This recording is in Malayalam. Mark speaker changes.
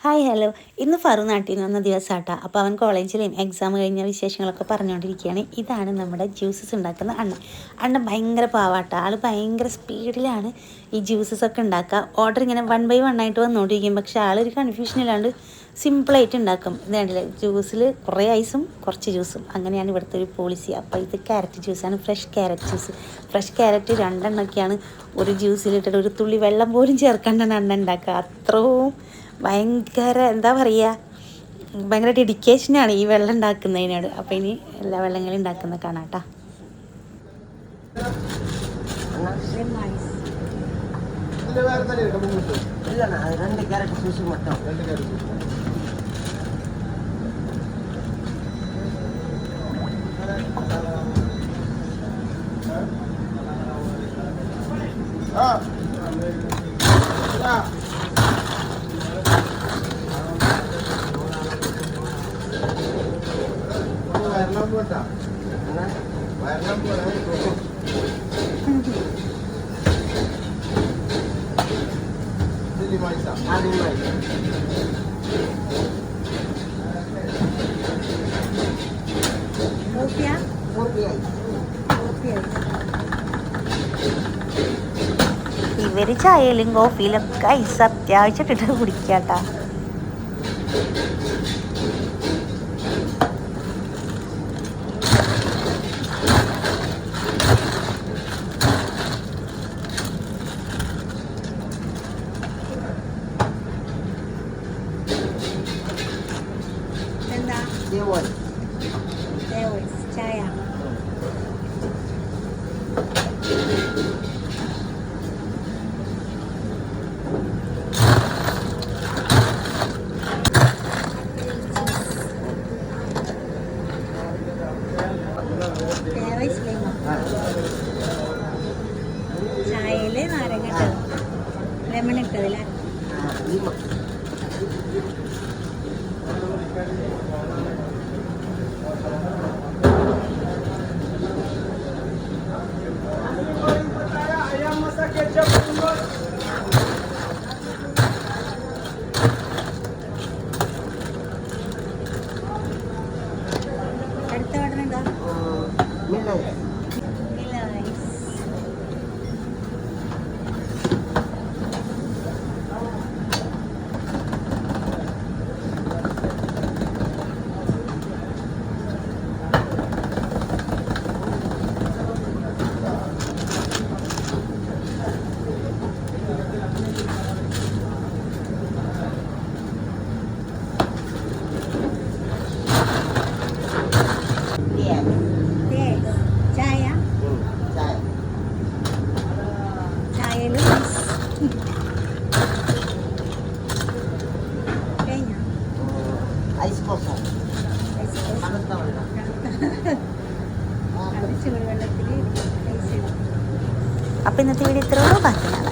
Speaker 1: Hi hello. ഇന്ന് ഫറു നാട്ടിൽ നിന്ന് വന്ന ദിവസമാട്ടോ. അപ്പോൾ അവൻ കോളേജിലെയും എക്സാം കഴിഞ്ഞ വിശേഷങ്ങളൊക്കെ പറഞ്ഞുകൊണ്ടിരിക്കുകയാണ്. ഇതാണ് നമ്മുടെ ജ്യൂസസ് ഉണ്ടാക്കുന്ന അണ്ണൻ ഭയങ്കര പാവാട്ടോ. ആൾ ഭയങ്കര സ്പീഡിലാണ് ഈ ജ്യൂസസ് ഒക്കെ ഉണ്ടാക്കുക. ഓർഡർ ഇങ്ങനെ 1 by 1 ആയിട്ട് വന്നുകൊണ്ടിരിക്കും. പക്ഷേ ആളൊരു കൺഫ്യൂഷനില്ലാണ്ട് സിമ്പിളായിട്ട് ഉണ്ടാക്കും. ഇത് കണ്ടില്ലേ, ജ്യൂസിൽ കുറേ ഐസും കുറച്ച് ജ്യൂസും, അങ്ങനെയാണ് ഇവിടുത്തെ ഒരു പോളിസി. അപ്പോൾ ഇത് ക്യാരറ്റ് ജ്യൂസാണ്, fresh carrot juice. Fresh carrot 2 എണ്ണമൊക്കെയാണ് ഒരു ജ്യൂസിലിട്ടിട്ട്, ഒരു തുള്ളി വെള്ളം പോലും ചേർക്കാണ്ടാണ് അണ്ണൻ ഉണ്ടാക്കുക. അത്രയും ഭയങ്കര എന്താ പറയുക, ഭയങ്കര ഡെഡിക്കേഷനാണ് ഈ വെള്ളം ഉണ്ടാക്കുന്നതിനോട്. അപ്പോൾ ഇനി എല്ലാ വെള്ളങ്ങളും ഉണ്ടാക്കുന്ന കാണാം കേട്ടോ. ഇവര് ചായയിലും കോഫിയിലൊക്കെ ഐസ് അത്യാവശ്യം ഇട്ടിട്ട് കുടിക്കാട്ടാ. ചായ ചായയില് നാരങ്ങ ഇട്ടത്, ലെമൺ ഇട്ടതില്ല. അടുത്ത ഓർഡർ എന്താ? അപ്പോൾ ഇന്നത്തെ വീഡിയോ ഇത്രയോ ബാക്കി.